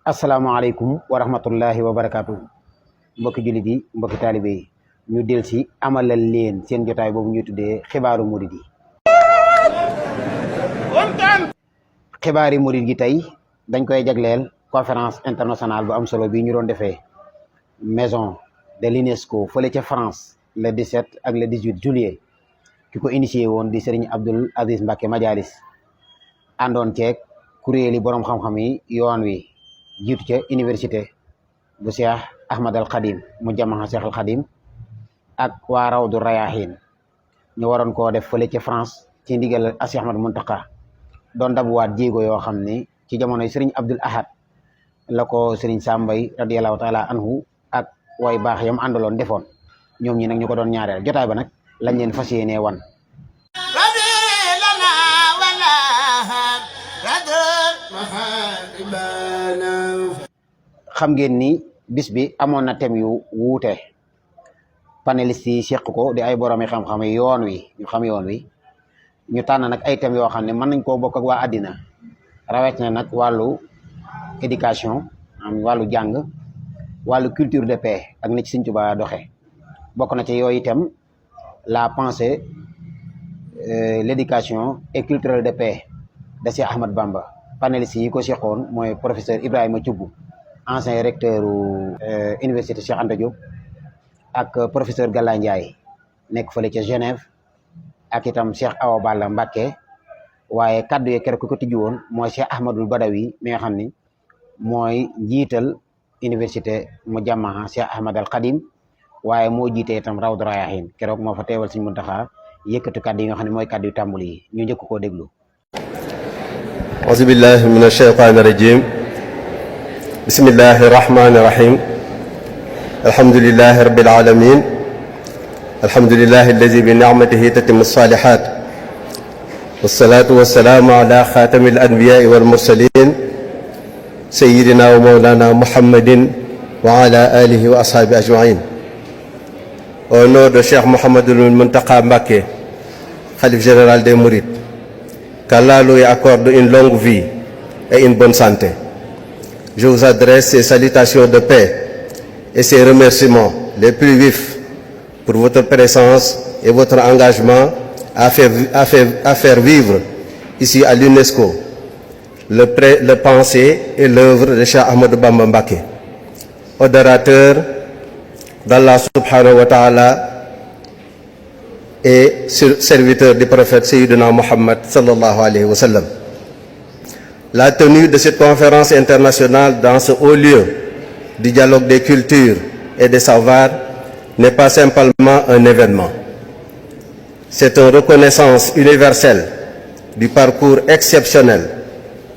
asalaamaaleykum wa rahmatullahi wa barakaatu mbokki jullit yi mbokki taalibe yi ñu del si amalal leen seen jotaay boobu ñuy tuddee xibaaru murid yi. xibaari murid gi tey dañ koy jagleel conférence internationale bu am solo bii ñu doon defee maison de l'UNESCO fële ca France le 17 ak le 18 juillet ki ko initié woon di Serigne Abdoul Aziz Mbacké Madialis àndoon ceeg kuréeli borom xam-xam yi yoon wi jiitu ca université bu Cheikh Ahmad al Khadim mu jamaxa Cheikh al Khadim ak waa Rawdu Rayahin ñu waroon koo def fële ca France ci ndigal Cheikh Ahmad Muntaka doon dabuwaat jéego yoo xam ne ci jamonoy Serigne Abdoul Ahad la ko Serigne Sambay radiyallahu taala anhu ak way baax yam àndaloon defoon ñoom ñi nag ñu ko doon ñaareel jotaay ba nag lañ leen fas yéenee wan. xam ngeen ni bis bi amoon na thème yu wuute panélistes yi seq ko di ay boroomi xam-xam yoon wi ñu xam yoon wi ñu tànn nag ay thèmes yoo xam ne mën nañ koo bokk ak waa àddina rawatina nag wàllu éducation wàllu jàng wàllu culture de paix ak ni ci Sëriñ Tuubaa doxee bokk na ci yooyu itam la pensée l'éducation et culturelle de paix de Cheikh Ahmad Bamba panélistes yi ko seqoon mooy professeur Ibrahima Thioub ancien recteur université Cheikh Anta Diop ak professeur Galla Ndiaye nekk fële ca Genève ak itam Cheikh Awa Balla Mbacké waaye kaddu yi keroog ko tijji woon mooy Cheikh Ahmadul Badawi mi nga xam ni mooy njiital université mu jàmmaha Cheikh Ahmad al Khadim waaye moo jiite itam Rawdu Rayahin keroog moo fa teewal Sëriñ Muntaxa yëkkati kaddu yi nga xam ne mooy kaddu yu tàmbali yi ñu njëkk koo déglu. auzu billahi min ashaytaani rajim bismillahi rahmani rahim alhamdulillahi rabbil alamin alhamdulillahi alladi bi ni'matihi tatimmu salihat wassalatu wassalamu ala khatamil anbiya'i wal mursalin sayyidina wa mawlana muhammadin wa ala alihi wa ashabihi ajma'in. Au nom de Cheikh Mouhamadoul Mountakha Mbacké, khalife général des Mourides, qu'Allah lui accorde une longue vie et une bonne santé. Je vous adresse ces salutations de paix et ces remerciements les plus vifs pour votre présence et votre engagement à faire vivre ici à l'UNESCO le pensée et l'œuvre de Cheikh Ahmadou Bamba Mbacké, adorateur d'Allah subhanahu wa ta'ala et serviteur du prophète Sayyidina Muhammad sallallahu alayhi wa sallam. La tenue de cette conférence internationale dans ce haut lieu du dialogue des cultures et des savoirs n'est pas simplement un événement. C'est une reconnaissance universelle du parcours exceptionnel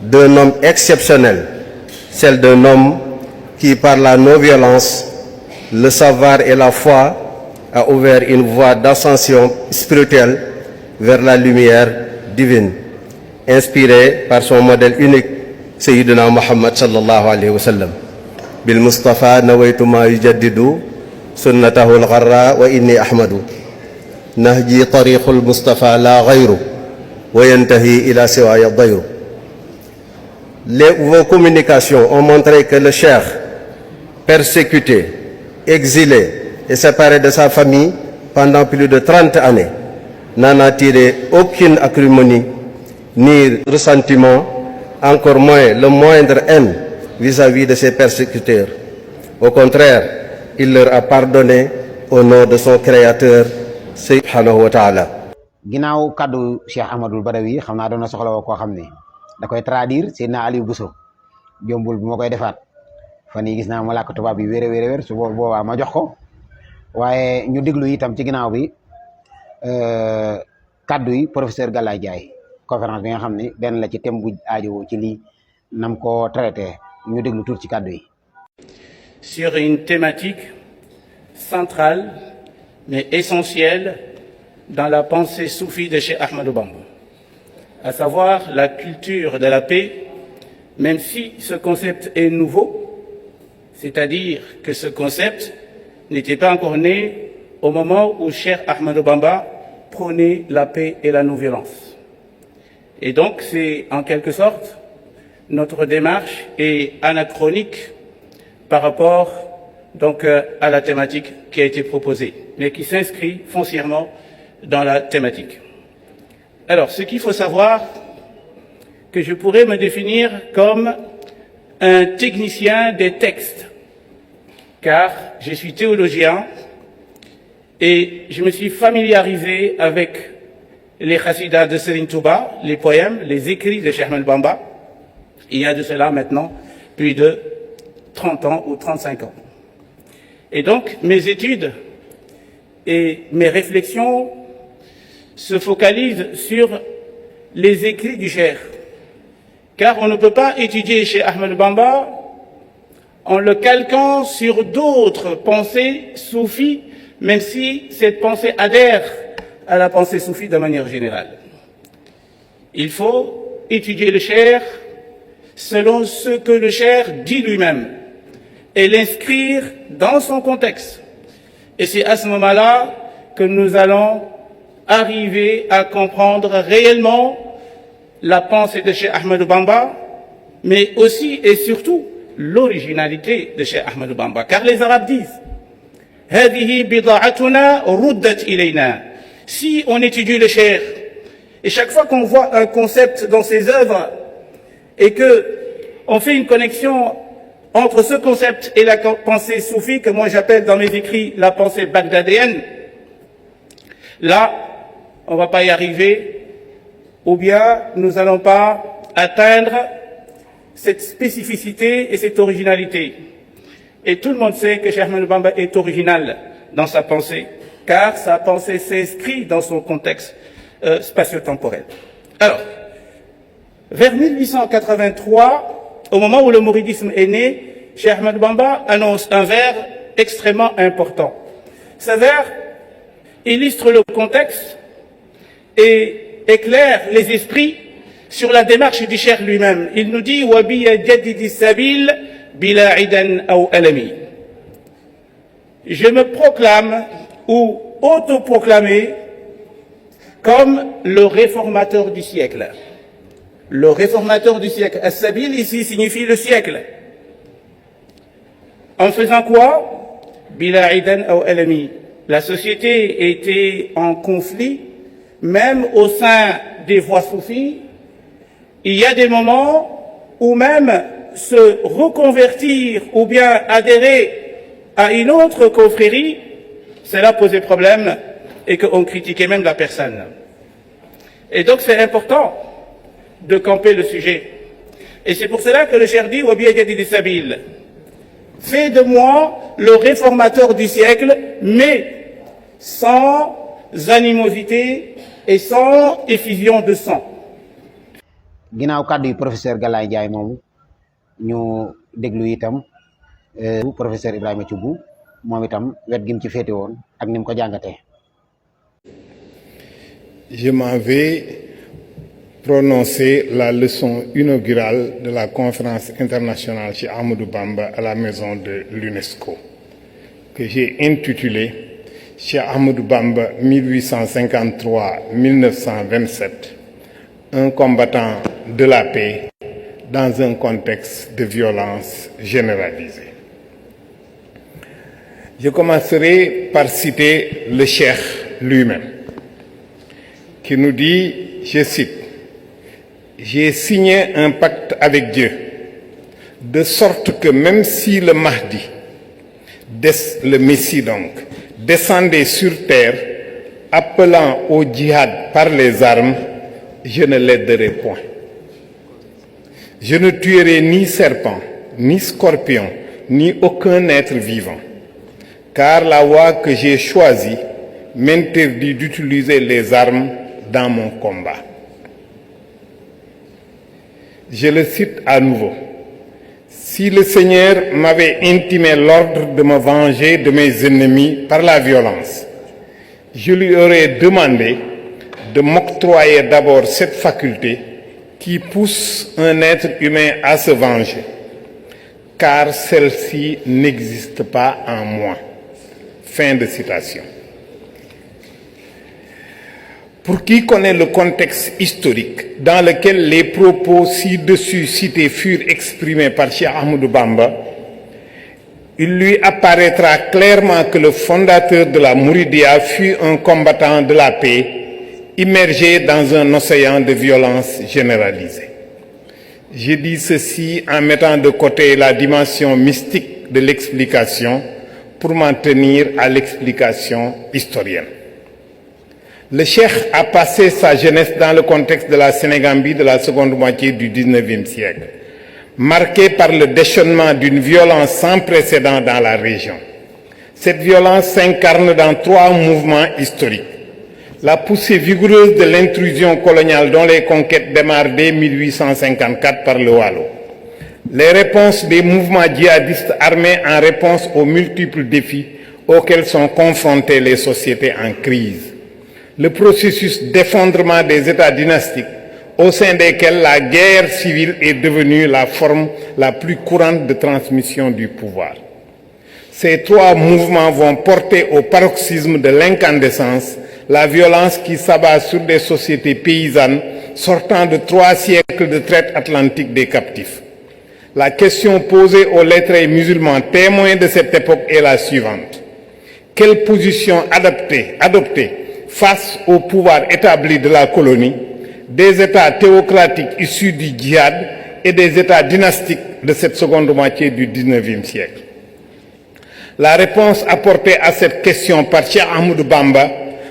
d'un homme exceptionnel, celle d'un homme qui, par la non-violence, le savoir et la foi, a ouvert une voie d'ascension spirituelle vers la lumière divine, inspiré par son modèle unique, Sayyidina Muhammad sallallahu alayhi wa sallam. Bil Mustafa nawaytu ma yujaddidu sunnatahu al-gharra wa inni ahmadu nahji tariqul Mustafa la ghayru wa yantahi ila siwaya dayru. Vos communications ont montré que le cheikh, persécuté, exilé et séparé de sa famille pendant plus de 30 années, n'en a tiré aucune acrimonie ni ressentiment, encore moins le moindre haine vis-à-vis de ses persécuteurs. Au contraire, il leur a pardonné au nom de son créateur subhanahu wa ta'ala. ginnaaw kaddu Cheikh Ahmadul Badawi xam naa doon na soxla woo koo xam ne da koy traduire Seydina Aliou Bousso jombul bu ma koy defaat fan yii gis naa ma làkk tubaab yi wér su boobaa ma jox ko waaye ñu déglu itam ci ginnaaw bi kaddu yi professeur Galla Ndiaye conférence bi nga xam ne benn la ci thème bu aajo ci lii nam ko traité ñu déglu tuuti ci kaddu yi. Sur une thématique centrale mais essentielle dans la pensée soufie de Cheikh Ahmadou Bamba, à savoir la culture de la paix, même si ce concept est nouveau, c'est-à-dire que ce concept n'était pas encore né au moment où Cheikh Ahmadou Bamba prônait la paix et la non-violence. Et donc c'est en quelque sorte notre démarche est anachronique par rapport donc à la thématique qui a été proposée, mais qui s'inscrit foncièrement dans la thématique. Alors, ce qu'il faut savoir, que je pourrais me définir comme un technicien des textes, car je suis théologien et je me suis familiarisé avec les chassidas de Serigne Touba, les poèmes, les écrits de Cheikh Ahmadou Bamba, il y a de cela maintenant plus de 30 ans ou 35 ans. Et donc, mes études et mes réflexions se focalisent sur les écrits du Cheikh, car on ne peut pas étudier Cheikh Ahmadou Bamba en le calquant sur d'autres pensées soufis, même si cette pensée adhère à la pensée soufie de manière générale. Il faut étudier le Cheikh selon ce que le Cheikh dit lui-même et l'inscrire dans son contexte. Et c'est à ce moment-là que nous allons arriver à comprendre réellement la pensée de Cheikh Ahmadou Bamba, mais aussi et surtout l'originalité de Cheikh Ahmadou Bamba. Car les Arabes disent « Hadihi bida'atuna ruddat ilayna » Si on étudie le Cheikh, et chaque fois qu'on voit un concept dans ses œuvres, et que on fait une connexion entre ce concept et la pensée soufie, que moi j'appelle dans mes écrits la pensée bagdadéenne, là, on ne va pas y arriver, ou bien nous n'allons pas atteindre cette spécificité et cette originalité. Et tout le monde sait que Cheikh Ahmadou Bamba est original dans sa pensée, car sa pensée s'inscrit dans son contexte spatio-temporel. Alors, vers 1883, au moment où le mouridisme est né, Cheikh Ahmadou Bamba annonce un vers extrêmement important. Ce vers illustre le contexte et éclaire les esprits sur la démarche du Cheikh lui-même. Il nous dit « Wabi jaddidi sabil bila idan aw alami » Je me proclame ou autoproclamé comme le réformateur du siècle. Le réformateur du siècle. As-sabil ici signifie le siècle. En faisant quoi? Bila idan aw alami. La société était en conflit, même au sein des voies soufis. Il y a des moments où même se reconvertir ou bien adhérer à une autre confrérie, cela posait problème et qu'on critiquait même la personne. Et donc c'est important de camper le sujet. Et c'est pour cela que le Cheikh dit Wabi Jadidi Sabil, fais de moi le réformateur du siècle, mais sans animosité et sans effusion de sang. ginnaaw kàddu yi professeur Galaye Ndiaye moomu ñu déglu itam professeur Ibrahima Thioub moom itam wet gi mu ci féete woon ak ni mu ko jàngatee. Je m'en vais prononcer la leçon inaugurale de la conférence internationale chez Ahmadou Bamba à la maison de l'UNESCO, que j'ai intitulée Cheikh Ahmadou Bamba 1853-1927, un combattant de la paix dans un contexte de violence généralisée. Je commencerai par citer le Cheikh lui-même, qui nous dit, je cite, « J'ai signé un pacte avec Dieu, de sorte que même si le Mahdi, le Messie donc, descendait sur terre, appelant au djihad par les armes, je ne l'aiderai point. Je ne tuerai ni serpent, ni scorpion, ni aucun être vivant, car la voie que j'ai choisie m'interdit d'utiliser les armes dans mon combat. » Je le cite à nouveau. « Si le Seigneur m'avait intimé l'ordre de me venger de mes ennemis par la violence, je lui aurais demandé de m'octroyer d'abord cette faculté qui pousse un être humain à se venger, car celle-ci n'existe pas en moi. » Fin de citation. Pour qui connaît le contexte historique dans lequel les propos ci-dessus cités furent exprimés par Cheikh Ahmadou Bamba, il lui apparaîtra clairement que le fondateur de la Mouridia fut un combattant de la paix, immergé dans un océan de violence généralisée. Je dis ceci en mettant de côté la dimension mystique de l'explication pour m'en tenir à l'explication historienne. Le cheikh a passé sa jeunesse dans le contexte de la Sénégambie de la seconde moitié du XIXe siècle, marqué par le déchaînement d'une violence sans précédent dans la région. Cette violence s'incarne dans 3 mouvements historiques. La poussée vigoureuse de l'intrusion coloniale dont les conquêtes démarrent dès 1854 par le Wallo. Les réponses des mouvements djihadistes armés en réponse aux multiples défis auxquels sont confrontées les sociétés en crise. Le processus d'effondrement des États dynastiques au sein desquels la guerre civile est devenue la forme la plus courante de transmission du pouvoir. Ces 3 mouvements vont porter au paroxysme de l'incandescence la violence qui s'abat sur des sociétés paysannes sortant de 3 siècles de traite atlantique des captifs. La question posée aux lettrés musulmans témoins de cette époque est la suivante. Quelle position adopter face au pouvoir établi de la colonie, des États théocratiques issus du djihad et des États dynastiques de cette seconde moitié du XIXe siècle? La réponse apportée à cette question par Cheikh Ahmadou Bamba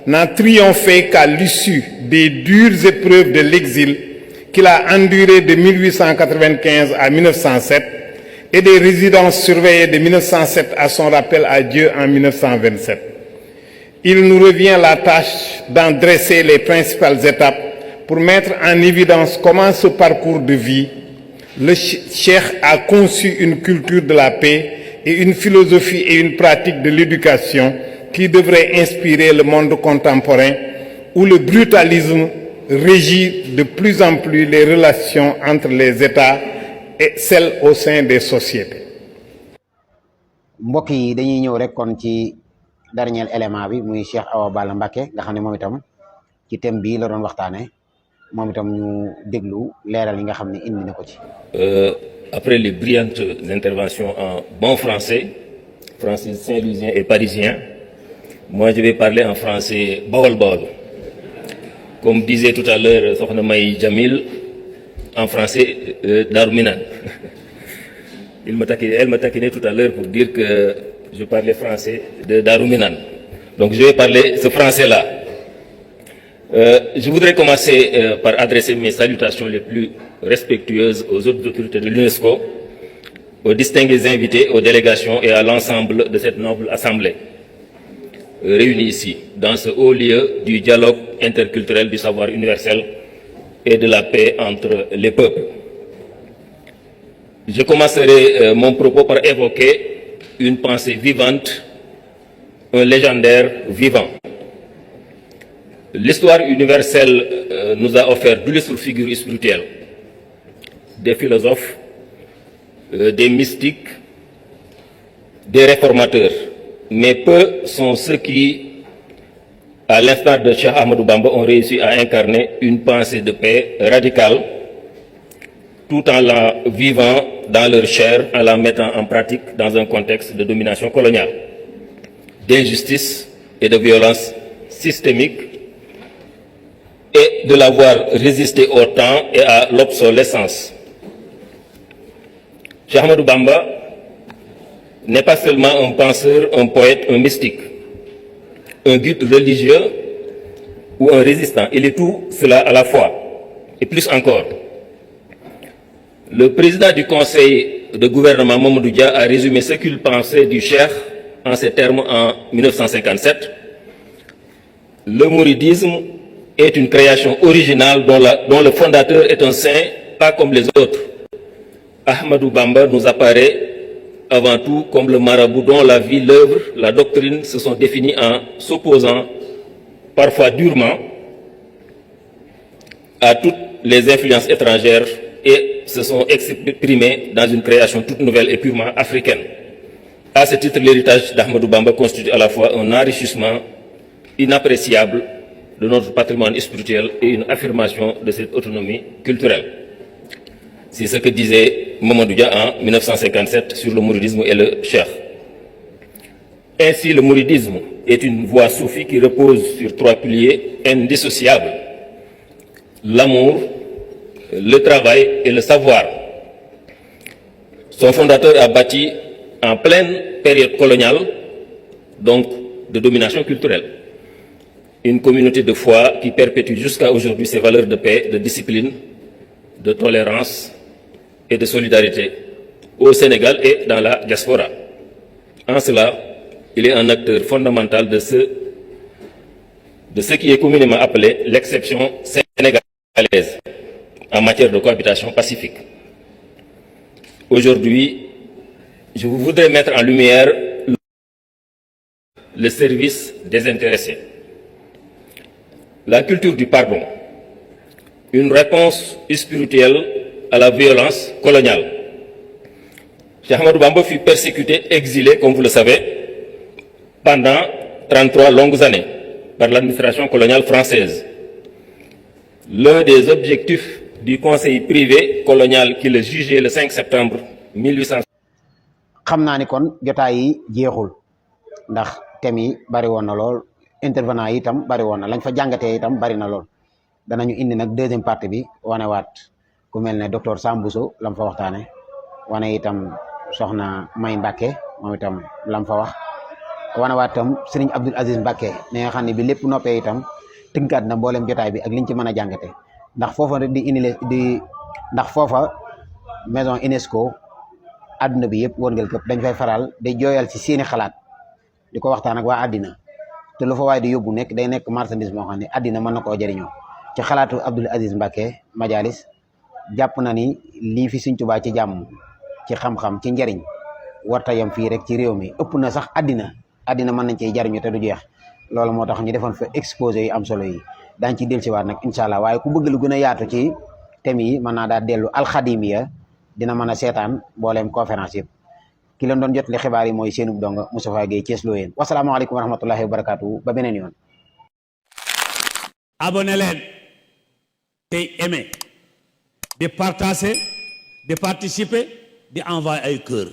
n'a triomphé qu'à l'issue des dures épreuves de l'exil qu'il a enduré de 1895 à 1907 et des résidences surveillées de 1907 à son rappel à Dieu en 1927. Il nous revient la tâche d'en dresser les principales étapes pour mettre en évidence comment ce parcours de vie, le cheikh a conçu une culture de la paix et une philosophie et une pratique de l'éducation qui devrait inspirer le monde contemporain où le brutalisme régit de plus en plus les relations entre les États et celles au sein des sociétés. mbokk yi dañuy ñëw rek kon ci dernier élément bi muy Cheikh Awa Balla Mbacké nga xam ne moom itam ci thème bii la doon waxtaane moom itam ñu déglu leeral yi nga xam ne indi na ko ci. Après les brillantes interventions en bon français saint-louisien et parisien, moi je vais parler en français bawol-bawol. Comme disait tout à l'heure Sokhna May Jamil, en français Darou Minane. Elle m'a taquiné tout à l'heure pour dire que je parlais français de Darou Minane. Donc je vais parler ce français-là. Je voudrais commencer par adresser mes salutations les plus respectueuses aux autres autorités de l'UNESCO, aux distingués invités, aux délégations et à l'ensemble de cette noble assemblée réunie ici, dans ce haut lieu du dialogue interculturel du savoir universel et de la paix entre les peuples. Je commencerai mon propos par évoquer une pensée vivante, un légendaire vivant. L'histoire universelle nous a offert d'illustres figures spirituelles, des philosophes, des mystiques, des réformateurs, mais peu sont ceux qui, à l'instar de Cheikh Ahmadou Bamba, ont réussi à incarner une pensée de paix radicale, tout en la vivant dans leur chair, en la mettant en pratique dans un contexte de domination coloniale, d'injustice et de violence systémique, et de l'avoir résisté au temps et à l'obsolescence. Cheikh Ahmadou Bamba n'est pas seulement un penseur, un poète, un mystique, un guide religieux ou un résistant. Il est tout cela à la fois, et plus encore. Le président du conseil de gouvernement, Mamadou Dia, a résumé ce qu'il pensait du cheikh en ces termes en 1957. Le mouridisme est une création originale dont le fondateur est un saint, pas comme les autres. Ahmadou Bamba nous apparaît avant tout comme le marabout dont la vie, l'œuvre, la doctrine se sont définis en s'opposant parfois durement à toutes les influences étrangères et se sont exprimés dans une création toute nouvelle et purement africaine. À ce titre, l'héritage d'Ahmadou Bamba constitue à la fois un enrichissement inappréciable de notre patrimoine spirituel et une affirmation de cette autonomie culturelle. C'est ce que disait Mamadou Dia en 1957 sur le mouridisme et le cheikh. Ainsi, le mouridisme est une voie soufie qui repose sur 3 piliers indissociables: l'amour, le travail et le savoir. Son fondateur a bâti en pleine période coloniale, donc de domination culturelle, une communauté de foi qui perpétue jusqu'à aujourd'hui ses valeurs de paix, de discipline, de tolérance et de solidarité au Sénégal et dans la diaspora. En cela, il est un acteur fondamental de ce qui est communément appelé l'exception sénégalaise en matière de cohabitation pacifique. Aujourd'hui, je voudrais mettre en lumière le service désintéressé. La culture du pardon, une réponse spirituelle à la violence coloniale. Cheikh Ahmadou Bamba fut persécuté, exilé, comme vous le savez, pendant 33 longues années par l'administration coloniale française. L'un des objectifs du conseil privé colonial qui le jugeait le 5 septembre 1800. xam naa ni kon jotaay yi jeexul ndax thème yi bari woon na lool, intervenant yi itam bari woon na, lañ fa jàngatee itam bari na lool. danañu indi nag deuxième partie bi wanewaat ku mel ne docteur Sambousso lam fa waxtaane, wane itam soxna May Mbacke moom itam lam fa wax, wanewaat itam Serigne Abdoul Aziz Mbacke ne nga xam ne bi lépp noppee itam tënkaat na mboolem jotaay bi ak liñ ci mën a jàngate. ndax foofa ndax foofa maison UNESCO àdduna bi yëpp wërngal këpp dañ fay faral day jooyal ci seeni xalaat di ko waxtaan ak waa àddina, te lu fa waaye di yóbbu nekk day nekk marchandise moo xam ne àddina mën na koo jëriñoo. ci xalaatu Abdoul Aziz Mbacke Majalis jàpp na ni lii fi Sëriñ Tuubaa ci jàmm, ci xam-xam, ci njariñ warta yam fii rek ci réew mi, ëpp na sax àddina mën nañ ciy jariñu te du jeex. loolu moo tax ñu defoon fa exposé yu am solo yi, daañ ci dellusiwaat nag incha allah. waaye ku bëgg lu gën a yaatu ci thème yi mën naa daal dellu alxadimiya, dina mën a seetaan mbooleem conférence yëpp. ki leen doon jot li xibaar yi mooy seenub donga Moustapha Gueye Thiès Loyeen. wasalaamaaleykum wa rahmatullahi wa barakaatu, ba beneen yoon. abonné leen tey aimé, di partager, di participer, di envoyer ay cœur.